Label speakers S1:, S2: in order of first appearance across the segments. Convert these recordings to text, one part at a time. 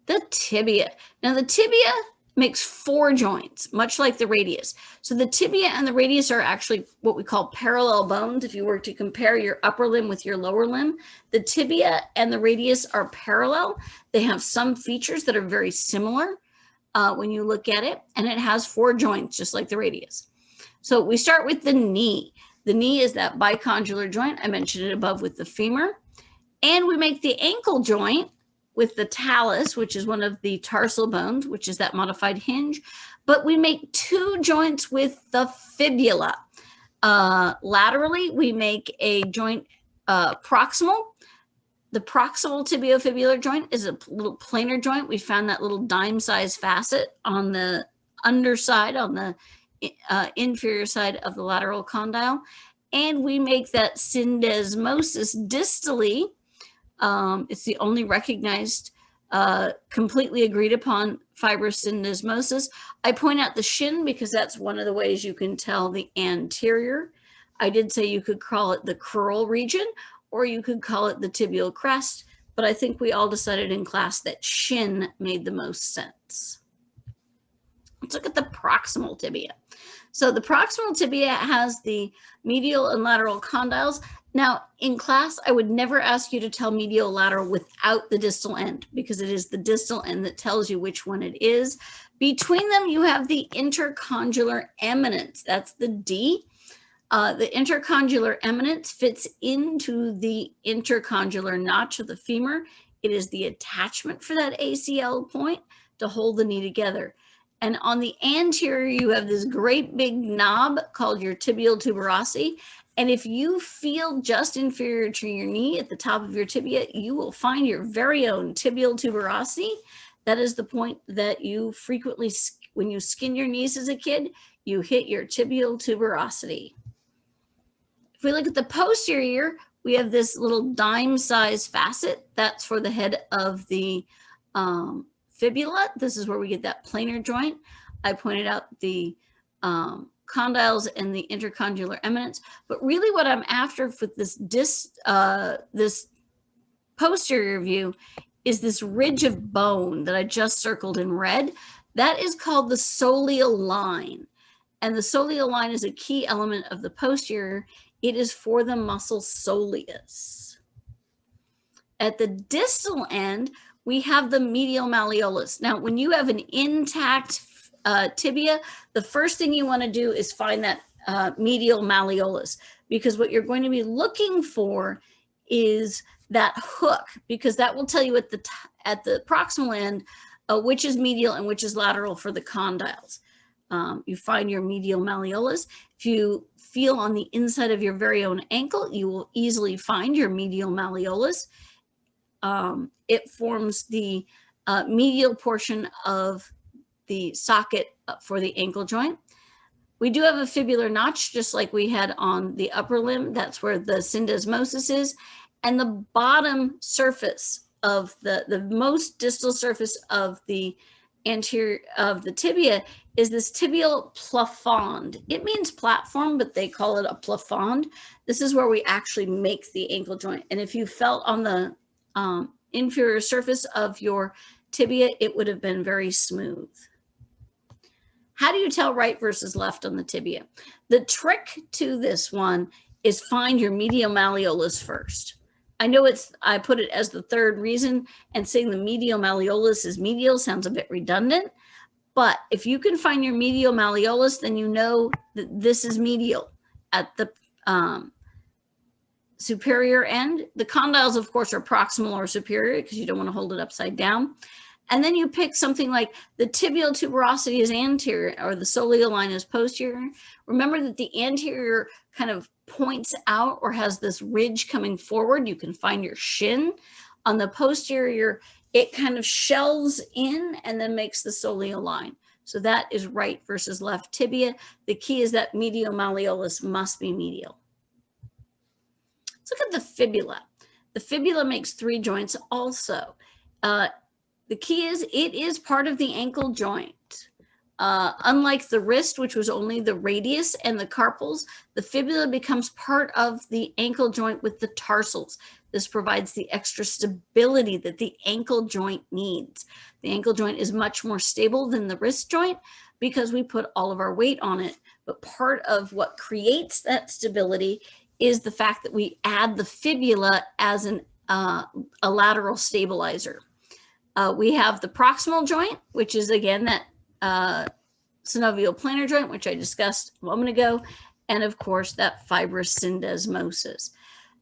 S1: The tibia. Now the tibia makes 4 joints, much like the radius. So the tibia and the radius are actually what we call parallel bones. If you were to compare your upper limb with your lower limb, the tibia and the radius are parallel. They have some features that are very similar when you look at it, and it has 4 joints, just like the radius. So we start with the knee. The knee is that bicondylar joint. I mentioned it above with the femur. And we make the ankle joint with the talus, which is one of the tarsal bones, which is that modified hinge. But we make 2 joints with the fibula. Laterally, we make a joint proximal. The proximal tibiofibular joint is a little planar joint. We found that little dime-sized facet on the underside, on the inferior side of the lateral condyle. And we make that syndesmosis distally. It's the only recognized, completely agreed upon fibrous syndesmosis. I point out the shin because that's one of the ways you can tell the anterior. I did say you could call it the crural region, or you could call it the tibial crest, but I think we all decided in class that shin made the most sense. Let's look at the proximal tibia. So the proximal tibia has the medial and lateral condyles. Now, in class, I would never ask you to tell medial lateral without the distal end, because it is the distal end that tells you which one it is. Between them, you have the intercondylar eminence. That's the D. The intercondylar eminence fits into the intercondylar notch of the femur. It is the attachment for that ACL point to hold the knee together. And on the anterior, you have this great big knob called your tibial tuberosity. And if you feel just inferior to your knee at the top of your tibia, you will find your very own tibial tuberosity. That is the point that you frequently, when you skin your knees as a kid, you hit your tibial tuberosity. If we look at the posterior, we have this little dime-sized facet. That's for the head of the fibula. This is where we get that planar joint. I pointed out the condyles and the intercondylar eminence, but really what I'm after with this posterior view is this ridge of bone that I just circled in red. That is called the soleal line, and the soleal line is a key element of the posterior. It is for the muscle soleus. At the distal end, we have the medial malleolus. Now, when you have an intact tibia, the first thing you want to do is find that medial malleolus, because what you're going to be looking for is that hook, because that will tell you at the proximal end which is medial and which is lateral for the condyles. You find your medial malleolus. If you feel on the inside of your very own ankle, you will easily find your medial malleolus. It forms the medial portion of the socket for the ankle joint. We do have a fibular notch, just like we had on the upper limb. That's where the syndesmosis is. And the bottom surface of the most distal surface of the anterior of the tibia is this tibial plafond. It means platform, but they call it a plafond. This is where we actually make the ankle joint. And if you felt on the inferior surface of your tibia, it would have been very smooth. How do you tell right versus left on the tibia? The trick to this one is find your medial malleolus first. I know I put it as the third reason, and saying the medial malleolus is medial sounds a bit redundant, but if you can find your medial malleolus, then you know that this is medial at the superior end. The condyles, of course, are proximal or superior because you don't want to hold it upside down. And then you pick something like the tibial tuberosity is anterior or the soleal line is posterior. Remember that the anterior kind of points out or has this ridge coming forward. You can find your shin. On the posterior, it kind of shelves in and then makes the soleal line. So that is right versus left tibia. The key is that medial malleolus must be medial. Let's look at the fibula. The fibula makes 3 joints also. The key is it is part of the ankle joint. Unlike the wrist, which was only the radius and the carpals, the fibula becomes part of the ankle joint with the tarsals. This provides the extra stability that the ankle joint needs. The ankle joint is much more stable than the wrist joint because we put all of our weight on it. But part of what creates that stability is the fact that we add the fibula as a lateral stabilizer. We have the proximal joint, which is again that synovial-plantar joint, which I discussed a moment ago, and of course that fibrous syndesmosis.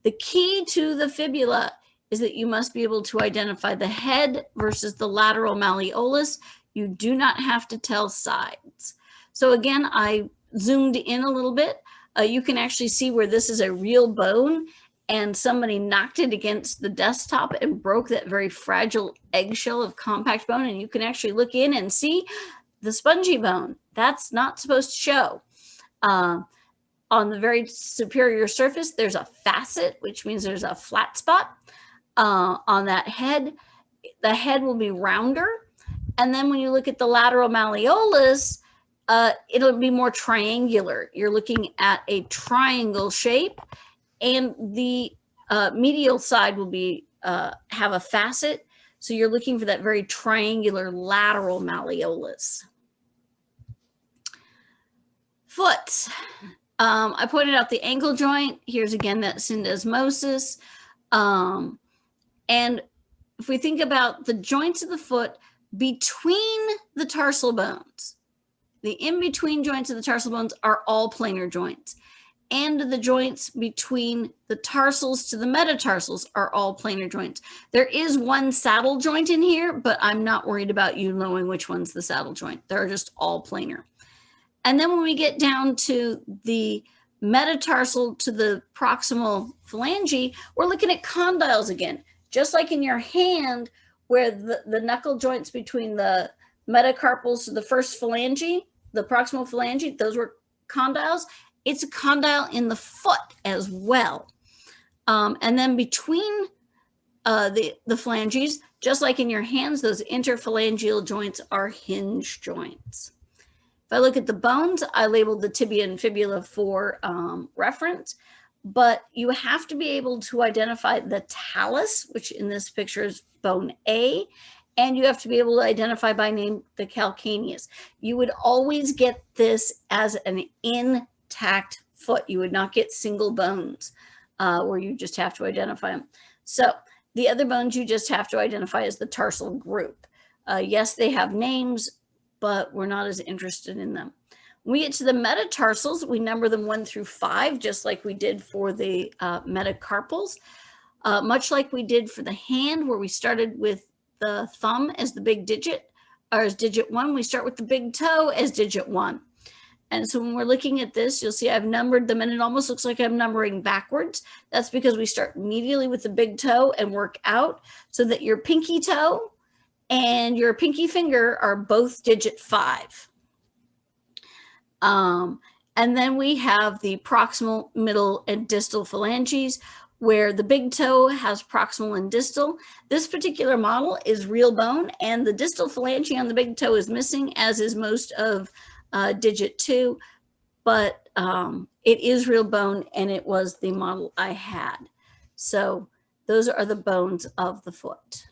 S1: The key to the fibula is that you must be able to identify the head versus the lateral malleolus. You do not have to tell sides. So again, I zoomed in a little bit. You can actually see where this is a real bone and somebody knocked it against the desktop and broke that very fragile eggshell of compact bone. And you can actually look in and see the spongy bone. That's not supposed to show. On the very superior surface, there's a facet, which means there's a flat spot on that head. The head will be rounder. And then when you look at the lateral malleolus, it'll be more triangular. You're looking at a triangle shape, and the medial side will be have a facet. So you're looking for that very triangular lateral malleolus. Foot. I pointed out the ankle joint. Here's again that syndesmosis. And if we think about the joints of the foot between the tarsal bones, the in-between joints of the tarsal bones are all planar joints. And the joints between the tarsals to the metatarsals are all planar joints. There is one saddle joint in here, but I'm not worried about you knowing which one's the saddle joint. They're just all planar. And then when we get down to the metatarsal to the proximal phalange, we're looking at condyles again. Just like in your hand, where the knuckle joints between the metacarpals to the first phalange, the proximal phalange, those were condyles. It's a condyle in the foot as well. And then between the phalanges, just like in your hands, those interphalangeal joints are hinge joints. If I look at the bones, I labeled the tibia and fibula for reference, but you have to be able to identify the talus, which in this picture is bone A, and you have to be able to identify by name the calcaneus. You would always get this as an intact foot. You would not get single bones where you just have to identify them. So the other bones you just have to identify as the tarsal group. Yes, they have names, but we're not as interested in them. When we get to the metatarsals, we number them 1 through 5, just like we did for the metacarpals. Much like we did for the hand, where we started with the thumb as the big digit, or as digit 1, we start with the big toe as digit 1. And so when we're looking at this, you'll see I've numbered them, and it almost looks like I'm numbering backwards. That's because we start immediately with the big toe and work out, so that your pinky toe and your pinky finger are both digit 5. And then we have the proximal, middle, and distal phalanges, where the big toe has proximal and distal. This particular model is real bone, and the distal phalange on the big toe is missing, as is most of digit 2, but it is real bone, and it was the model I had. So those are the bones of the foot.